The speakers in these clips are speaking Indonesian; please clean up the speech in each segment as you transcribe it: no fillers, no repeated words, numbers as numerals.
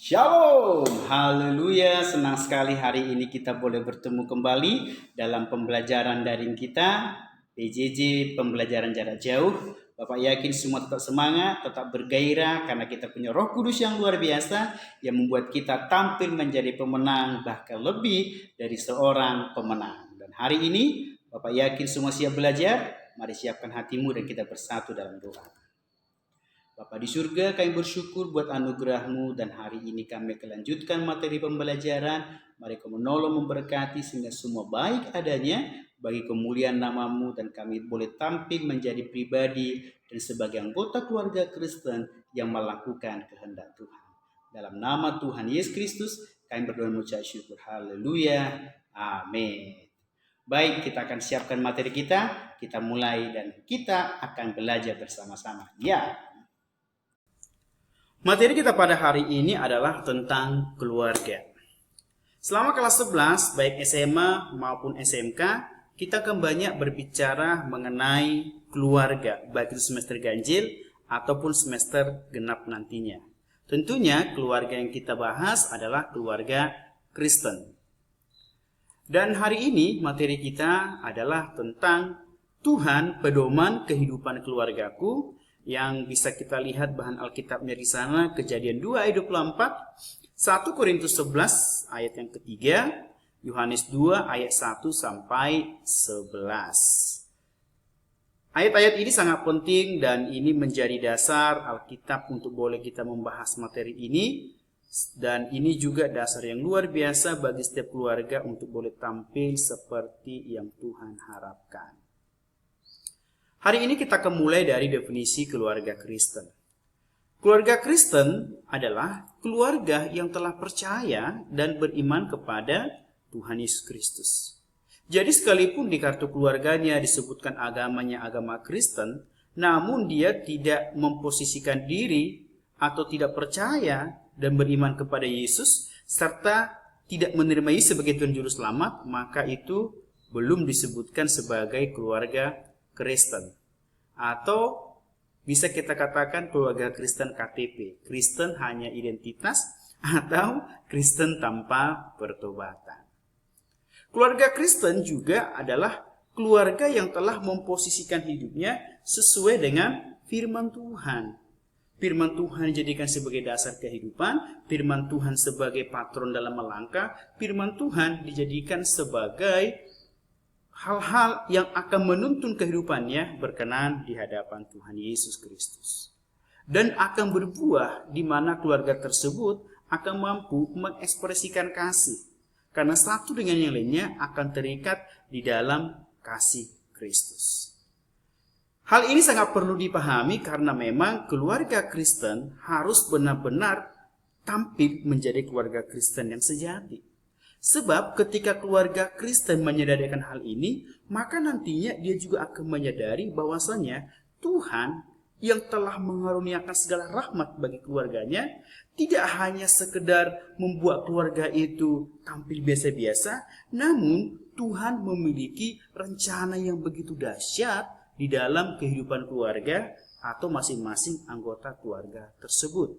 Shalom, haleluya, senang sekali hari ini kita boleh bertemu kembali dalam pembelajaran daring kita, PJJ pembelajaran jarak jauh. Bapak yakin semua tetap semangat, tetap bergairah karena kita punya Roh Kudus yang luar biasa yang membuat kita tampil menjadi pemenang, bahkan lebih dari seorang pemenang. Dan hari ini Bapak yakin semua siap belajar, mari siapkan hatimu dan kita bersatu dalam doa. Bapa di surga, kami bersyukur buat anugerah-Mu dan hari ini kami akan lanjutkan materi pembelajaran. Mari Kau menolong memberkati sehingga semua baik adanya bagi kemuliaan nama-Mu dan kami boleh tampil menjadi pribadi dan sebagai anggota keluarga Kristen yang melakukan kehendak Tuhan. Dalam nama Tuhan Yesus Kristus, kami berdoa mengucap syukur. Haleluya. Amin. Baik, kita akan siapkan materi kita mulai dan kita akan belajar bersama-sama. Ya. Materi kita pada hari ini adalah tentang keluarga. Selama kelas 11, baik SMA maupun SMK, kita akan banyak berbicara mengenai keluarga, baik itu semester ganjil ataupun semester genap nantinya. Tentunya keluarga yang kita bahas adalah keluarga Kristen. Dan hari ini materi kita adalah tentang Tuhan pedoman kehidupan keluargaku, yang bisa kita lihat bahan Alkitabnya di sana, Kejadian 2 ayat 24, 1 Korintus 11 ayat yang ketiga, Yohanes 2 ayat 1 sampai 11. Ayat-ayat ini sangat penting dan ini menjadi dasar Alkitab untuk boleh kita membahas materi ini. Dan ini juga dasar yang luar biasa bagi setiap keluarga untuk boleh tampil seperti yang Tuhan harapkan. Hari ini kita akan mulai dari definisi keluarga Kristen. Keluarga Kristen adalah keluarga yang telah percaya dan beriman kepada Tuhan Yesus Kristus. Jadi sekalipun di kartu keluarganya disebutkan agamanya agama Kristen, namun dia tidak memposisikan diri atau tidak percaya dan beriman kepada Yesus, serta tidak menerima Yesus sebagai Tuhan Juru Selamat, maka itu belum disebutkan sebagai keluarga Kristen. Atau bisa kita katakan keluarga Kristen KTP, Kristen hanya identitas atau Kristen tanpa pertobatan. Keluarga Kristen juga adalah keluarga yang telah memposisikan hidupnya sesuai dengan firman Tuhan. Firman Tuhan dijadikan sebagai dasar kehidupan, firman Tuhan sebagai patron dalam melangkah, firman Tuhan dijadikan sebagai hal-hal yang akan menuntun kehidupannya berkenan di hadapan Tuhan Yesus Kristus. Dan akan berbuah di mana keluarga tersebut akan mampu mengekspresikan kasih. Karena satu dengan yang lainnya akan terikat di dalam kasih Kristus. Hal ini sangat perlu dipahami karena memang keluarga Kristen harus benar-benar tampil menjadi keluarga Kristen yang sejati. Sebab ketika keluarga Kristen menyadari hal ini, maka nantinya dia juga akan menyadari bahwasannya Tuhan yang telah mengaruniakan segala rahmat bagi keluarganya, tidak hanya sekedar membuat keluarga itu tampil biasa-biasa, namun Tuhan memiliki rencana yang begitu dahsyat di dalam kehidupan keluarga atau masing-masing anggota keluarga tersebut.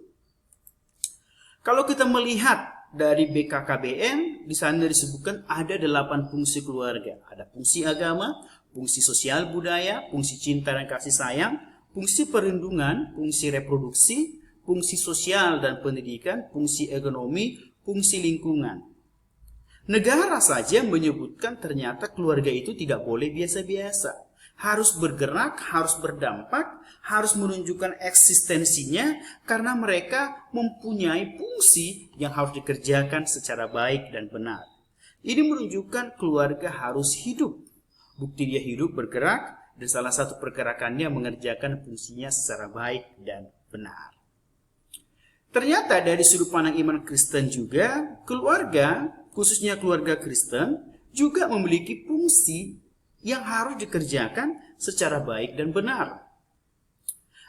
Kalau kita melihat dari BKKBN, di sana disebutkan ada 8 fungsi keluarga. Ada fungsi agama, fungsi sosial budaya, fungsi cinta dan kasih sayang, fungsi perlindungan, fungsi reproduksi, fungsi sosial dan pendidikan, fungsi ekonomi, fungsi lingkungan. Negara saja menyebutkan ternyata keluarga itu tidak boleh biasa-biasa. Harus bergerak, harus berdampak, harus menunjukkan eksistensinya karena mereka mempunyai fungsi yang harus dikerjakan secara baik dan benar. Ini menunjukkan keluarga harus hidup. Bukti dia hidup bergerak dan salah satu pergerakannya mengerjakan fungsinya secara baik dan benar. Ternyata dari sudut pandang iman Kristen juga, keluarga, khususnya keluarga Kristen, juga memiliki fungsi yang harus dikerjakan secara baik dan benar.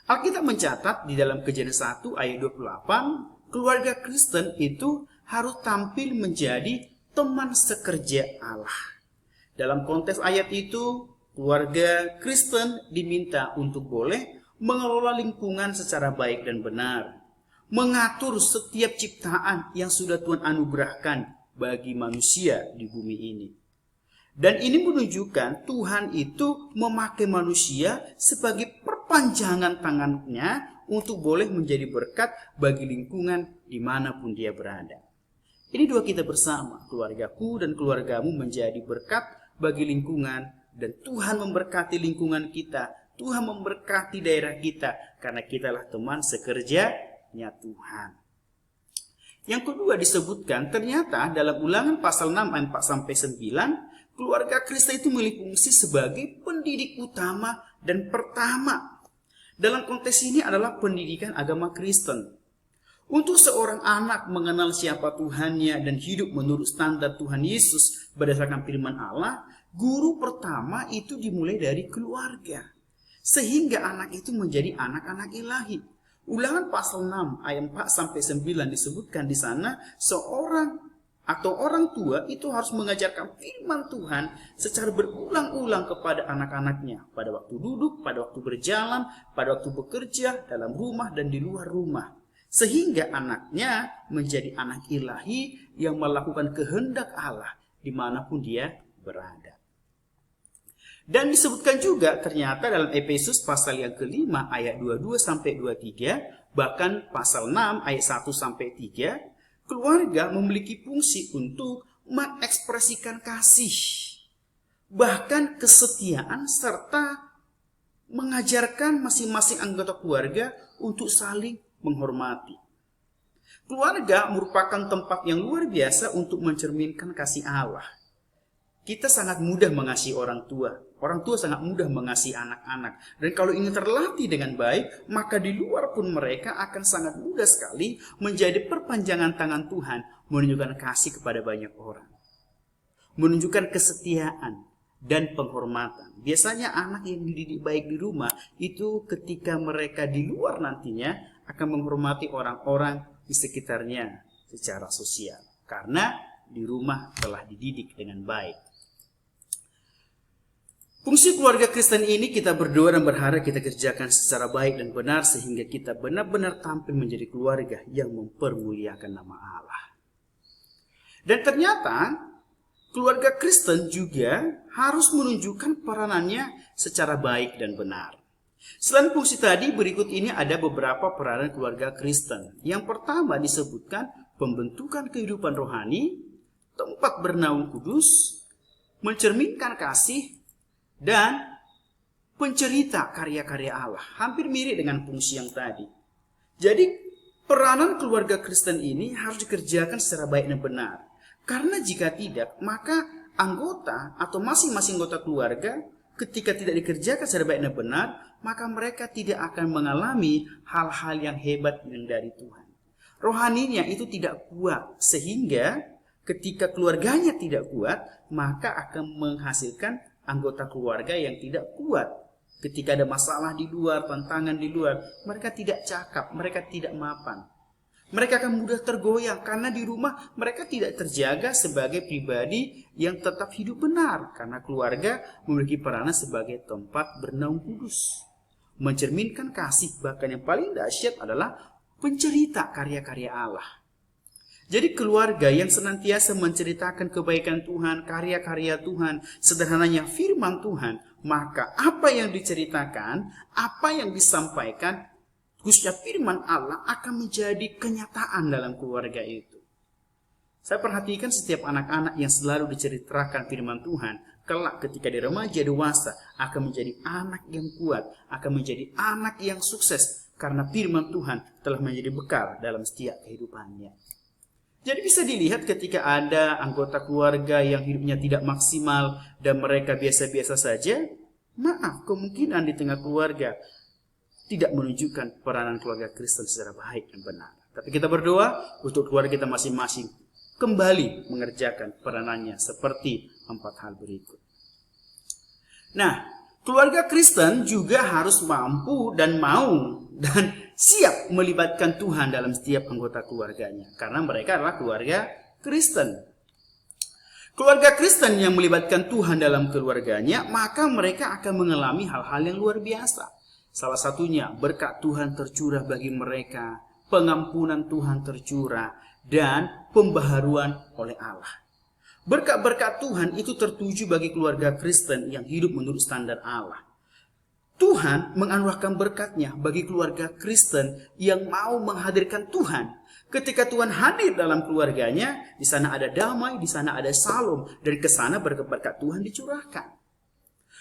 Alkitab mencatat di dalam Kejadian 1 ayat 28, keluarga Kristen itu harus tampil menjadi teman sekerja Allah. Dalam konteks ayat itu, keluarga Kristen diminta untuk boleh mengelola lingkungan secara baik dan benar, mengatur setiap ciptaan yang sudah Tuhan anugerahkan bagi manusia di bumi ini. Dan ini menunjukkan Tuhan itu memakai manusia sebagai perpanjangan tangannya untuk boleh menjadi berkat bagi lingkungan dimanapun dia berada. Ini doa kita bersama, keluargaku dan keluargamu menjadi berkat bagi lingkungan, dan Tuhan memberkati lingkungan kita, Tuhan memberkati daerah kita, karena kitalah teman sekerjanya Tuhan. Yang kedua disebutkan, ternyata dalam Ulangan pasal 6 ayat 4-9, keluarga Kristen itu memiliki fungsi sebagai pendidik utama dan pertama. Dalam konteks ini adalah pendidikan agama Kristen. Untuk seorang anak mengenal siapa Tuhannya dan hidup menurut standar Tuhan Yesus berdasarkan firman Allah, guru pertama itu dimulai dari keluarga. Sehingga anak itu menjadi anak-anak ilahi. Ulangan pasal 6 ayat 4-9 disebutkan di sana, seorang atau orang tua itu harus mengajarkan firman Tuhan secara berulang-ulang kepada anak-anaknya. Pada waktu duduk, pada waktu berjalan, pada waktu bekerja, dalam rumah dan di luar rumah. Sehingga anaknya menjadi anak ilahi yang melakukan kehendak Allah dimanapun dia berada. Dan disebutkan juga ternyata dalam Efesus pasal yang kelima ayat 22-23, bahkan pasal 6 ayat 1-3, keluarga memiliki fungsi untuk mengekspresikan kasih, bahkan kesetiaan, serta mengajarkan masing-masing anggota keluarga untuk saling menghormati. Keluarga merupakan tempat yang luar biasa untuk mencerminkan kasih Allah. Kita sangat mudah mengasihi orang tua. Orang tua sangat mudah mengasihi anak-anak. Dan kalau ini terlatih dengan baik, maka di luar pun mereka akan sangat mudah sekali menjadi perpanjangan tangan Tuhan, menunjukkan kasih kepada banyak orang. Menunjukkan kesetiaan dan penghormatan. Biasanya anak yang dididik baik di rumah, itu ketika mereka di luar nantinya akan menghormati orang-orang di sekitarnya secara sosial. Karena di rumah telah dididik dengan baik. Fungsi keluarga Kristen ini kita berdoa dan berharap kita kerjakan secara baik dan benar sehingga kita benar-benar tampil menjadi keluarga yang mempermuliakan nama Allah. Dan ternyata keluarga Kristen juga harus menunjukkan peranannya secara baik dan benar. Selain fungsi tadi, berikut ini ada beberapa peranan keluarga Kristen. Yang pertama disebutkan pembentukan kehidupan rohani, tempat bernaung kudus, mencerminkan kasih, dan pencerita karya-karya Allah. Hampir mirip dengan fungsi yang tadi. Jadi peranan keluarga Kristen ini harus dikerjakan secara baik dan benar. Karena jika tidak, maka anggota atau masing-masing anggota keluarga ketika tidak dikerjakan secara baik dan benar, maka mereka tidak akan mengalami hal-hal yang hebat yang dari Tuhan. Rohaninya itu tidak kuat, sehingga ketika keluarganya tidak kuat, maka akan menghasilkan anggota keluarga yang tidak kuat. Ketika ada masalah di luar, tantangan di luar, mereka tidak cakap, mereka tidak mapan. Mereka akan mudah tergoyang karena di rumah mereka tidak terjaga sebagai pribadi yang tetap hidup benar. Karena keluarga memiliki peranan sebagai tempat bernaung kudus, mencerminkan kasih, bahkan yang paling dahsyat adalah pencerita karya-karya Allah. Jadi keluarga yang senantiasa menceritakan kebaikan Tuhan, karya-karya Tuhan, sederhananya firman Tuhan, maka apa yang diceritakan, apa yang disampaikan, khususnya firman Allah akan menjadi kenyataan dalam keluarga itu. Saya perhatikan setiap anak-anak yang selalu diceritakan firman Tuhan, kelak ketika di remaja dewasa akan menjadi anak yang kuat, akan menjadi anak yang sukses, karena firman Tuhan telah menjadi bekal dalam setiap kehidupannya. Jadi bisa dilihat ketika ada anggota keluarga yang hidupnya tidak maksimal dan mereka biasa-biasa saja, maaf, kemungkinan di tengah keluarga tidak menunjukkan peranan keluarga Kristen secara baik dan benar. Tapi kita berdoa untuk keluarga kita masing-masing kembali mengerjakan peranannya seperti 4 hal berikut. Nah, keluarga Kristen juga harus mampu dan mau dan siap melibatkan Tuhan dalam setiap anggota keluarganya. Karena mereka adalah keluarga Kristen. Keluarga Kristen yang melibatkan Tuhan dalam keluarganya, maka mereka akan mengalami hal-hal yang luar biasa. Salah satunya berkat Tuhan tercurah bagi mereka pengampunan Tuhan tercurah, dan pembaharuan oleh Allah. Berkat-berkat Tuhan itu tertuju bagi keluarga Kristen yang hidup menurut standar Allah. Tuhan menganugerahkan berkatnya bagi keluarga Kristen yang mau menghadirkan Tuhan. Ketika Tuhan hadir dalam keluarganya, di sana ada damai, di sana ada salom, dan ke sana berkat-berkat Tuhan dicurahkan.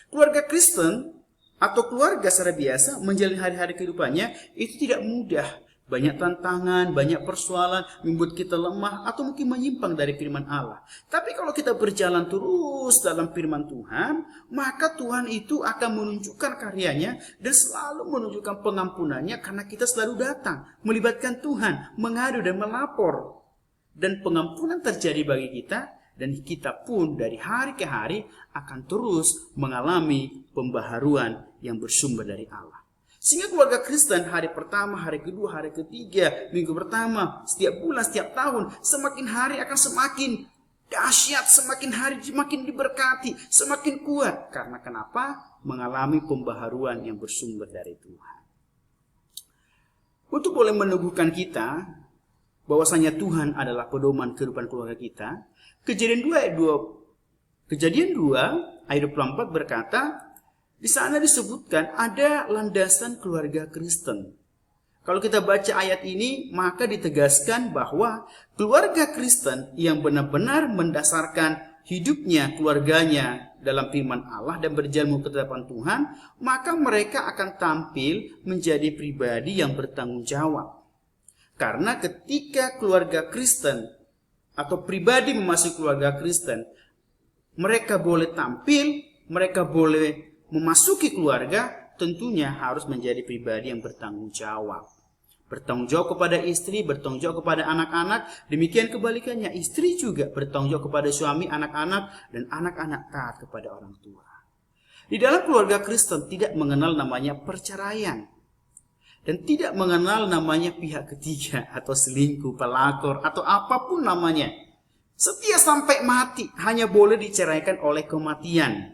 Keluarga Kristen atau keluarga secara biasa menjalani hari-hari kehidupannya itu tidak mudah. Banyak tantangan, banyak persoalan, membuat kita lemah atau mungkin menyimpang dari firman Allah. Tapi kalau kita berjalan terus dalam firman Tuhan, maka Tuhan itu akan menunjukkan karyanya dan selalu menunjukkan pengampunannya karena kita selalu datang, melibatkan Tuhan, mengadu dan melapor. Dan pengampunan terjadi bagi kita dan kita pun dari hari ke hari akan terus mengalami pembaharuan yang bersumber dari Allah. Sehingga keluarga Kristen hari pertama, hari kedua, hari ketiga, minggu pertama, setiap bulan, setiap tahun, semakin hari akan semakin dahsyat, semakin hari semakin diberkati, semakin kuat. Karena kenapa? Mengalami pembaharuan yang bersumber dari Tuhan. Untuk boleh meneguhkan kita bahwasanya Tuhan adalah pedoman kehidupan keluarga kita, Kejadian 2 ayat 24 berkata, di sana disebutkan ada landasan keluarga Kristen. Kalau kita baca ayat ini, maka ditegaskan bahwa keluarga Kristen yang benar-benar mendasarkan hidupnya, keluarganya dalam firman Allah dan berjalan ke hadapan Tuhan, maka mereka akan tampil menjadi pribadi yang bertanggung jawab. Karena ketika keluarga Kristen atau pribadi memasuki keluarga Kristen, mereka boleh tampil, mereka boleh memasuki keluarga, tentunya harus menjadi pribadi yang bertanggung jawab. Bertanggung jawab kepada istri, bertanggung jawab kepada anak-anak. Demikian kebalikannya, istri juga bertanggung jawab kepada suami, anak-anak, dan anak-anak taat kepada orang tua. Di dalam keluarga Kristen tidak mengenal namanya perceraian. Dan tidak mengenal namanya pihak ketiga atau selingkuh, pelakor, atau apapun namanya. Setia sampai mati hanya boleh diceraikan oleh kematian.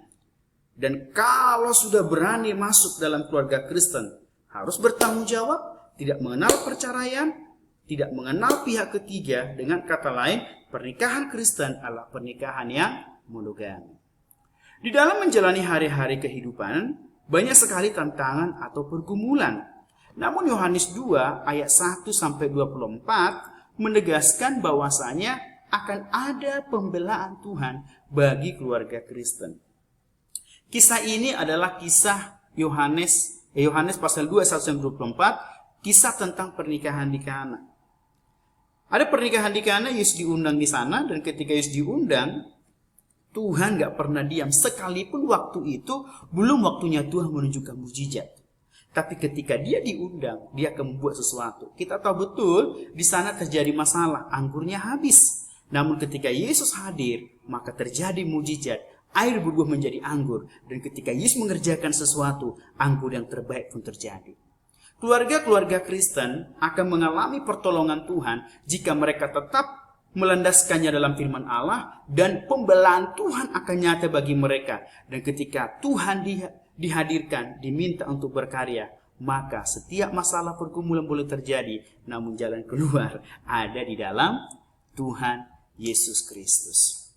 Dan kalau sudah berani masuk dalam keluarga Kristen, harus bertanggung jawab, tidak mengenal perceraian, tidak mengenal pihak ketiga. Dengan kata lain, pernikahan Kristen adalah pernikahan yang monogami. Di dalam menjalani hari-hari kehidupan, banyak sekali tantangan atau pergumulan. Namun Yohanes 2 ayat 1-24 menegaskan bahwasanya akan ada pembelaan Tuhan bagi keluarga Kristen. Kisah ini adalah kisah Yohanes pasal 2 ayat 1-24, kisah tentang pernikahan di Kana. Ada pernikahan di Kana, Yesus diundang di sana, dan ketika Yesus diundang, Tuhan gak pernah diam. Sekalipun waktu itu belum waktunya Tuhan menunjukkan mujizat. Tapi ketika dia diundang, dia akan membuat sesuatu. Kita tahu betul di sana terjadi masalah, anggurnya habis. Namun ketika Yesus hadir, maka terjadi mujizat. Air berubah menjadi anggur. Dan ketika Yesus mengerjakan sesuatu, anggur yang terbaik pun terjadi. Keluarga-keluarga Kristen akan mengalami pertolongan Tuhan jika mereka tetap melandaskannya dalam firman Allah. Dan pembelaan Tuhan akan nyata bagi mereka. Dan ketika Tuhan dihadirkan, diminta untuk berkarya, maka setiap masalah pergumulan boleh terjadi. Namun jalan keluar ada di dalam Tuhan Yesus Kristus.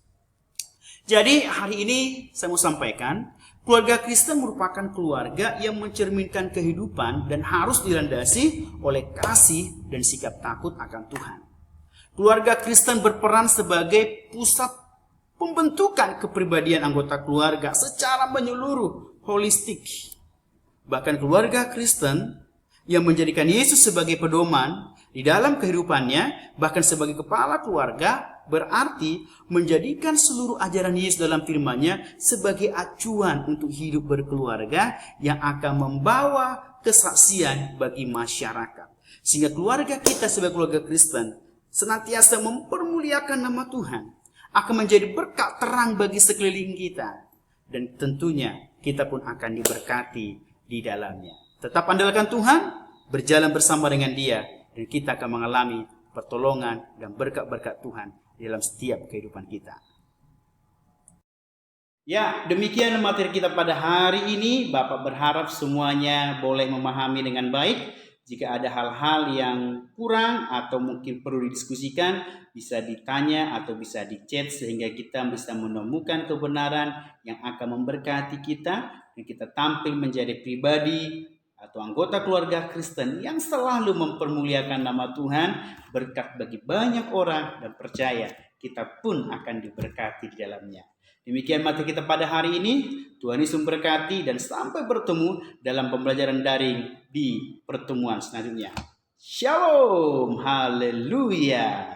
Jadi hari ini saya mau sampaikan, keluarga Kristen merupakan keluarga yang mencerminkan kehidupan dan harus dilandasi oleh kasih dan sikap takut akan Tuhan. Keluarga Kristen berperan sebagai pusat pembentukan kepribadian anggota keluarga secara menyeluruh, holistik. Bahkan keluarga Kristen yang menjadikan Yesus sebagai pedoman di dalam kehidupannya, bahkan sebagai kepala keluarga, berarti menjadikan seluruh ajaran Yesus dalam firman-Nya sebagai acuan untuk hidup berkeluarga yang akan membawa kesaksian bagi masyarakat. Sehingga keluarga kita sebagai keluarga Kristen senantiasa mempermuliakan nama Tuhan, akan menjadi berkat terang bagi sekeliling kita. Dan tentunya kita pun akan diberkati di dalamnya. Tetap andalkan Tuhan, berjalan bersama dengan Dia, dan kita akan mengalami pertolongan dan berkat-berkat Tuhan dalam setiap kehidupan kita. Ya, demikian materi kita pada hari ini. Bapak berharap semuanya boleh memahami dengan baik. Jika ada hal-hal yang kurang atau mungkin perlu didiskusikan, bisa ditanya atau bisa di-chat sehingga kita bisa menemukan kebenaran yang akan memberkati kita dan kita tampil menjadi pribadi atau anggota keluarga Kristen yang selalu mempermuliakan nama Tuhan, berkat bagi banyak orang dan percaya kita pun akan diberkati di dalamnya. Demikian materi kita pada hari ini. Tuhan Yesus memberkati dan sampai bertemu dalam pembelajaran daring di pertemuan selanjutnya. Shalom, haleluya.